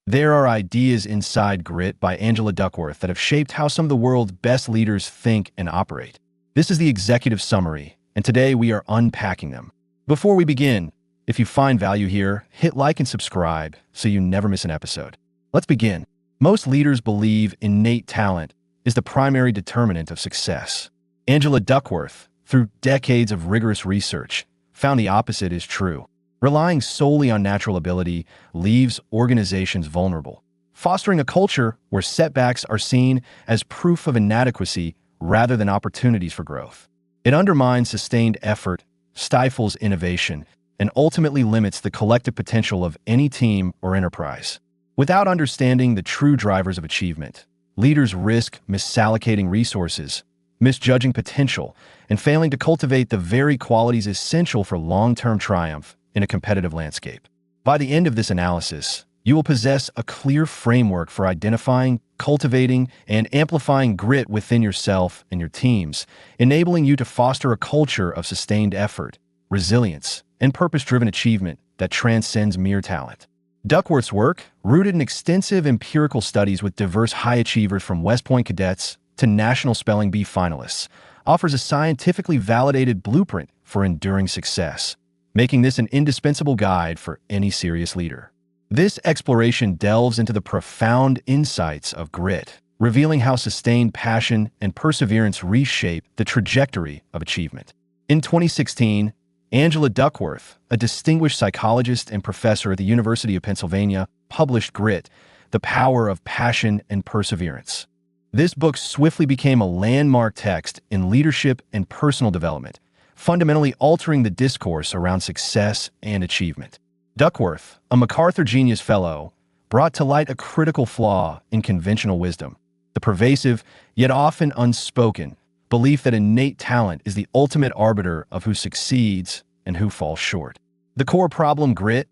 There are ideas inside Grit by Angela Duckworth that have shaped how some of the world's best leaders think and operate. This is the executive summary, and today we are unpacking them. Before we begin, if you find value here, hit like and subscribe so you never miss an episode. Let's begin. Most leaders believe innate talent is the primary determinant of success. Angela Duckworth, through decades of rigorous research, found the opposite is true. Relying solely on natural ability leaves organizations vulnerable, fostering a culture where setbacks are seen as proof of inadequacy rather than opportunities for growth. It undermines sustained effort, stifles innovation, and ultimately limits the collective potential of any team or enterprise. Without understanding the true drivers of achievement, leaders risk misallocating resources, misjudging potential, and failing to cultivate the very qualities essential for long-term triumph in a competitive landscape. By the end of this analysis, you will possess a clear framework for identifying, cultivating, and amplifying grit within yourself and your teams, enabling you to foster a culture of sustained effort, resilience, and purpose-driven achievement that transcends mere talent. Duckworth's work, rooted in extensive empirical studies with diverse high achievers from West Point cadets to National Spelling Bee finalists, offers a scientifically validated blueprint for enduring success, making this an indispensable guide for any serious leader. This exploration delves into the profound insights of grit, revealing how sustained passion and perseverance reshape the trajectory of achievement. In 2016, Angela Duckworth, a distinguished psychologist and professor at the University of Pennsylvania, published Grit: The Power of Passion and Perseverance. This book swiftly became a landmark text in leadership and personal development, fundamentally altering the discourse around success and achievement. Duckworth, a MacArthur Genius Fellow, brought to light a critical flaw in conventional wisdom: the pervasive, yet often unspoken, belief that innate talent is the ultimate arbiter of who succeeds and who falls short. The core problem Grit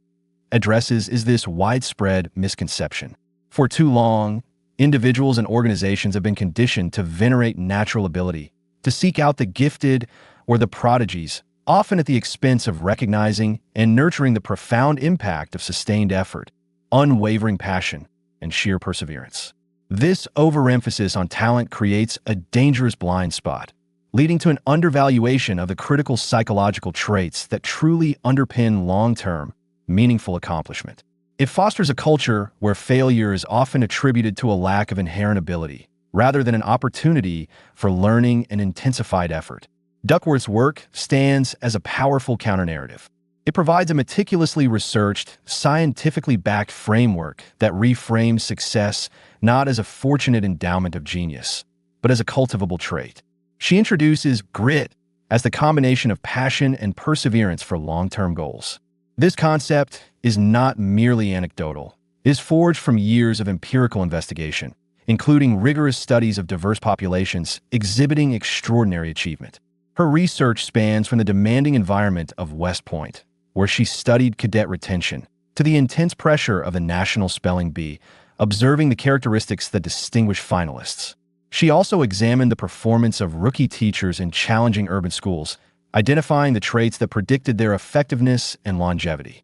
addresses is this widespread misconception. For too long, individuals and organizations have been conditioned to venerate natural ability, to seek out the gifted or the prodigies, often at the expense of recognizing and nurturing the profound impact of sustained effort, unwavering passion, and sheer perseverance. This overemphasis on talent creates a dangerous blind spot, leading to an undervaluation of the critical psychological traits that truly underpin long-term, meaningful accomplishment. It fosters a culture where failure is often attributed to a lack of inherent ability, rather than an opportunity for learning and intensified effort. Duckworth's work stands as a powerful counternarrative. It provides a meticulously researched, scientifically backed framework that reframes success not as a fortunate endowment of genius, but as a cultivable trait. She introduces grit as the combination of passion and perseverance for long-term goals. This concept is not merely anecdotal. It is forged from years of empirical investigation, including rigorous studies of diverse populations exhibiting extraordinary achievement. Her research spans from the demanding environment of West Point, where she studied cadet retention, to the intense pressure of the National Spelling Bee, observing the characteristics that distinguish finalists. She also examined the performance of rookie teachers in challenging urban schools, identifying the traits that predicted their effectiveness and longevity.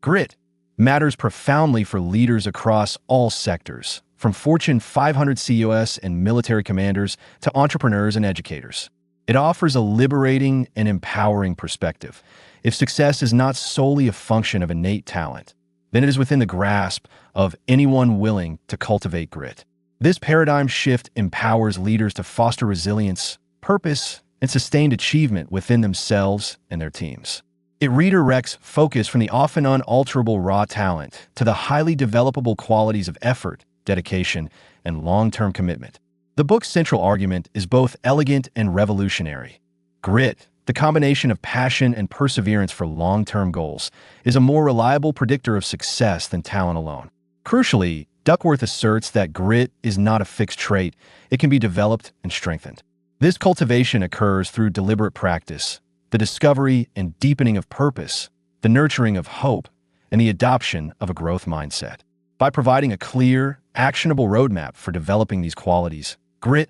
Grit matters profoundly for leaders across all sectors, from Fortune 500 CEOs and military commanders to entrepreneurs and educators. It offers a liberating and empowering perspective. If success is not solely a function of innate talent, then it is within the grasp of anyone willing to cultivate grit. This paradigm shift empowers leaders to foster resilience, purpose, and sustained achievement within themselves and their teams. It redirects focus from the often unalterable raw talent to the highly developable qualities of effort, dedication, and long-term commitment. The book's central argument is both elegant and revolutionary. Grit, the combination of passion and perseverance for long-term goals, is a more reliable predictor of success than talent alone. Crucially, Duckworth asserts that grit is not a fixed trait. It can be developed and strengthened. This cultivation occurs through deliberate practice, the discovery and deepening of purpose, the nurturing of hope, and the adoption of a growth mindset. By providing a clear, actionable roadmap for developing these qualities, Grit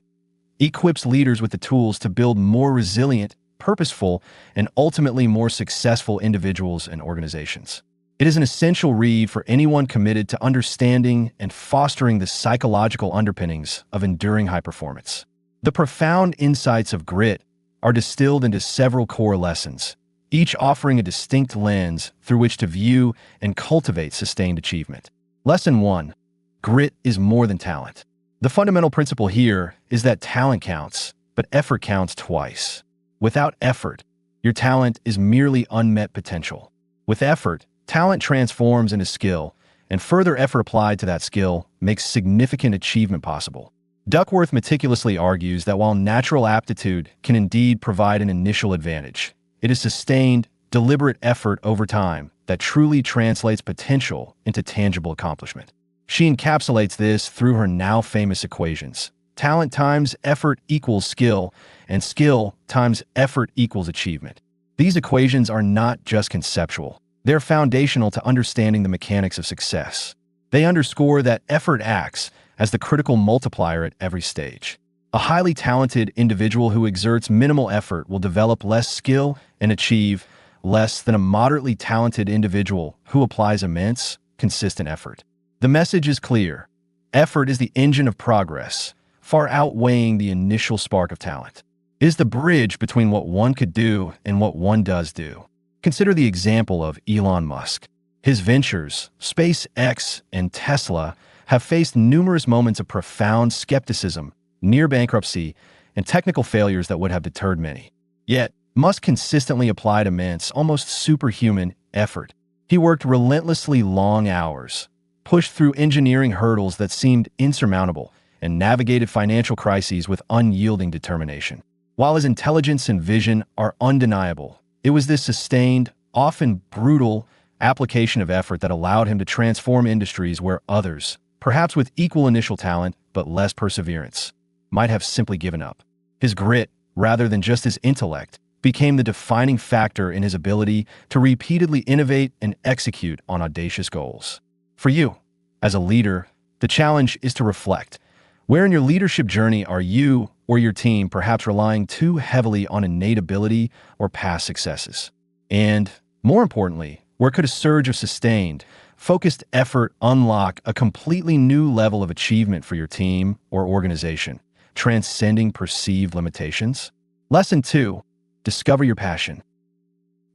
equips leaders with the tools to build more resilient, purposeful, and ultimately more successful individuals and organizations. It is an essential read for anyone committed to understanding and fostering the psychological underpinnings of enduring high performance. The profound insights of grit are distilled into several core lessons, each offering a distinct lens through which to view and cultivate sustained achievement. Lesson 1. Grit is more than talent. The fundamental principle here is that talent counts, but effort counts twice. Without effort, your talent is merely unmet potential. With effort, talent transforms into skill, and further effort applied to that skill makes significant achievement possible. Duckworth meticulously argues that while natural aptitude can indeed provide an initial advantage, it is sustained, deliberate effort over time that truly translates potential into tangible accomplishment. She encapsulates this through her now famous equations. Talent times effort equals skill, and skill times effort equals achievement. These equations are not just conceptual. They're foundational to understanding the mechanics of success. They underscore that effort acts as the critical multiplier at every stage. A highly talented individual who exerts minimal effort will develop less skill and achieve less than a moderately talented individual who applies immense, consistent effort. The message is clear. Effort is the engine of progress, far outweighing the initial spark of talent. It is the bridge between what one could do and what one does do. Consider the example of Elon Musk. His ventures, SpaceX and Tesla, have faced numerous moments of profound skepticism, near bankruptcy, and technical failures that would have deterred many. Yet, Musk consistently applied immense, almost superhuman effort. He worked relentlessly long hours, pushed through engineering hurdles that seemed insurmountable, and navigated financial crises with unyielding determination. While his intelligence and vision are undeniable, it was this sustained, often brutal, application of effort that allowed him to transform industries where others, perhaps with equal initial talent but less perseverance, might have simply given up. His grit, rather than just his intellect, became the defining factor in his ability to repeatedly innovate and execute on audacious goals. For you, as a leader, the challenge is to reflect. Where in your leadership journey are you or your team perhaps relying too heavily on innate ability or past successes? And, more importantly, where could a surge of sustained, focused effort unlock a completely new level of achievement for your team or organization, transcending perceived limitations? Lesson 2. Discover your passion.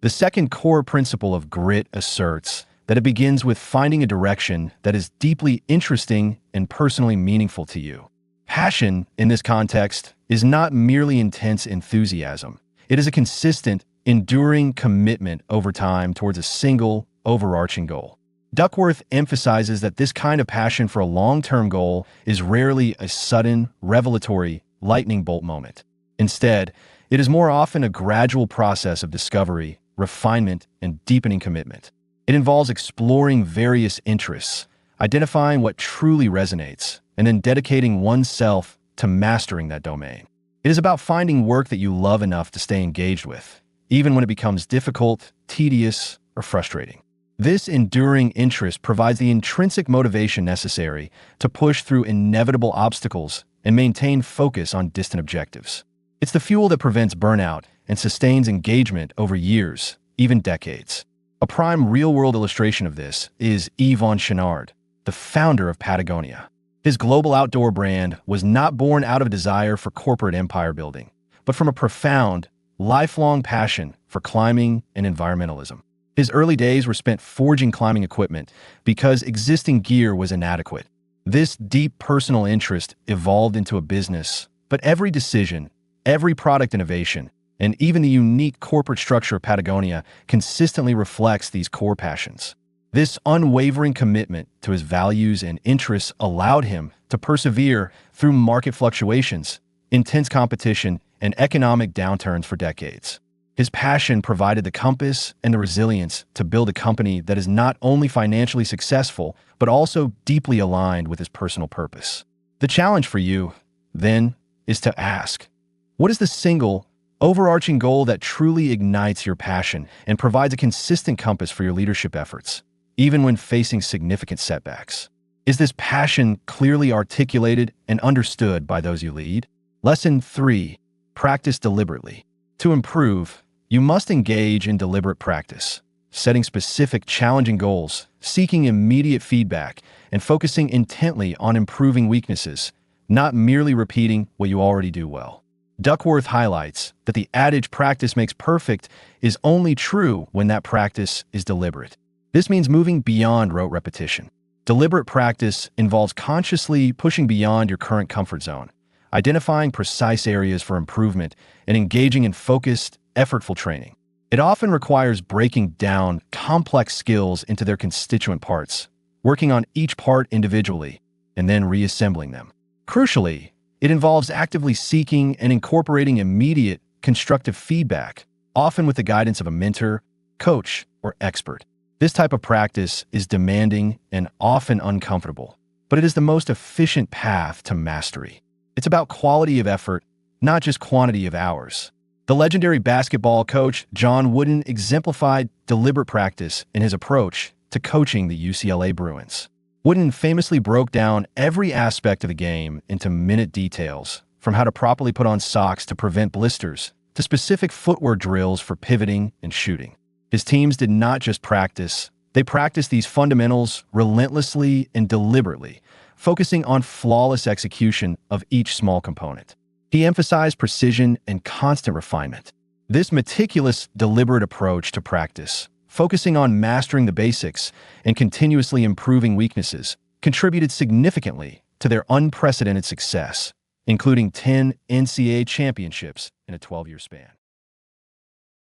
The second core principle of grit asserts that it begins with finding a direction that is deeply interesting and personally meaningful to you. Passion, in this context, is not merely intense enthusiasm. It is a consistent, enduring commitment over time towards a single, overarching goal. Duckworth emphasizes that this kind of passion for a long-term goal is rarely a sudden, revelatory, lightning bolt moment. Instead, it is more often a gradual process of discovery, refinement, and deepening commitment. It involves exploring various interests, identifying what truly resonates, and then dedicating oneself to mastering that domain. It is about finding work that you love enough to stay engaged with, even when it becomes difficult, tedious, or frustrating. This enduring interest provides the intrinsic motivation necessary to push through inevitable obstacles and maintain focus on distant objectives. It's the fuel that prevents burnout and sustains engagement over years, even decades. A prime real-world illustration of this is Yvon Chouinard, the founder of Patagonia. His global outdoor brand was not born out of a desire for corporate empire building, but from a profound, lifelong passion for climbing and environmentalism. His early days were spent forging climbing equipment because existing gear was inadequate. This deep personal interest evolved into a business, but every decision, every product innovation, and even the unique corporate structure of Patagonia consistently reflects these core passions. This unwavering commitment to his values and interests allowed him to persevere through market fluctuations, intense competition, and economic downturns for decades. His passion provided the compass and the resilience to build a company that is not only financially successful, but also deeply aligned with his personal purpose. The challenge for you, then, is to ask, what is the single, overarching goal that truly ignites your passion and provides a consistent compass for your leadership efforts, even when facing significant setbacks? Is this passion clearly articulated and understood by those you lead? Lesson 3. Practice deliberately. To improve, you must engage in deliberate practice. setting specific, challenging goals, seeking immediate feedback, and focusing intently on improving weaknesses, not merely repeating what you already do well. Duckworth highlights that the adage "practice makes perfect" is only true when that practice is deliberate. This means moving beyond rote repetition. Deliberate practice involves consciously pushing beyond your current comfort zone, identifying precise areas for improvement, and engaging in focused, effortful training. It often requires breaking down complex skills into their constituent parts, working on each part individually, and then reassembling them. Crucially, it involves actively seeking and incorporating immediate, constructive feedback, often with the guidance of a mentor, coach, or expert. This type of practice is demanding and often uncomfortable, but it is the most efficient path to mastery. It's about quality of effort, not just quantity of hours. The legendary basketball coach John Wooden exemplified deliberate practice in his approach to coaching the UCLA Bruins. Wooden famously broke down every aspect of the game into minute details, from how to properly put on socks to prevent blisters, to specific footwork drills for pivoting and shooting. His teams did not just practice, they practiced these fundamentals relentlessly and deliberately, focusing on flawless execution of each small component. He emphasized precision and constant refinement. This meticulous, deliberate approach to practice, focusing on mastering the basics and continuously improving weaknesses, contributed significantly to their unprecedented success, including 10 NCAA championships in a 12-year span.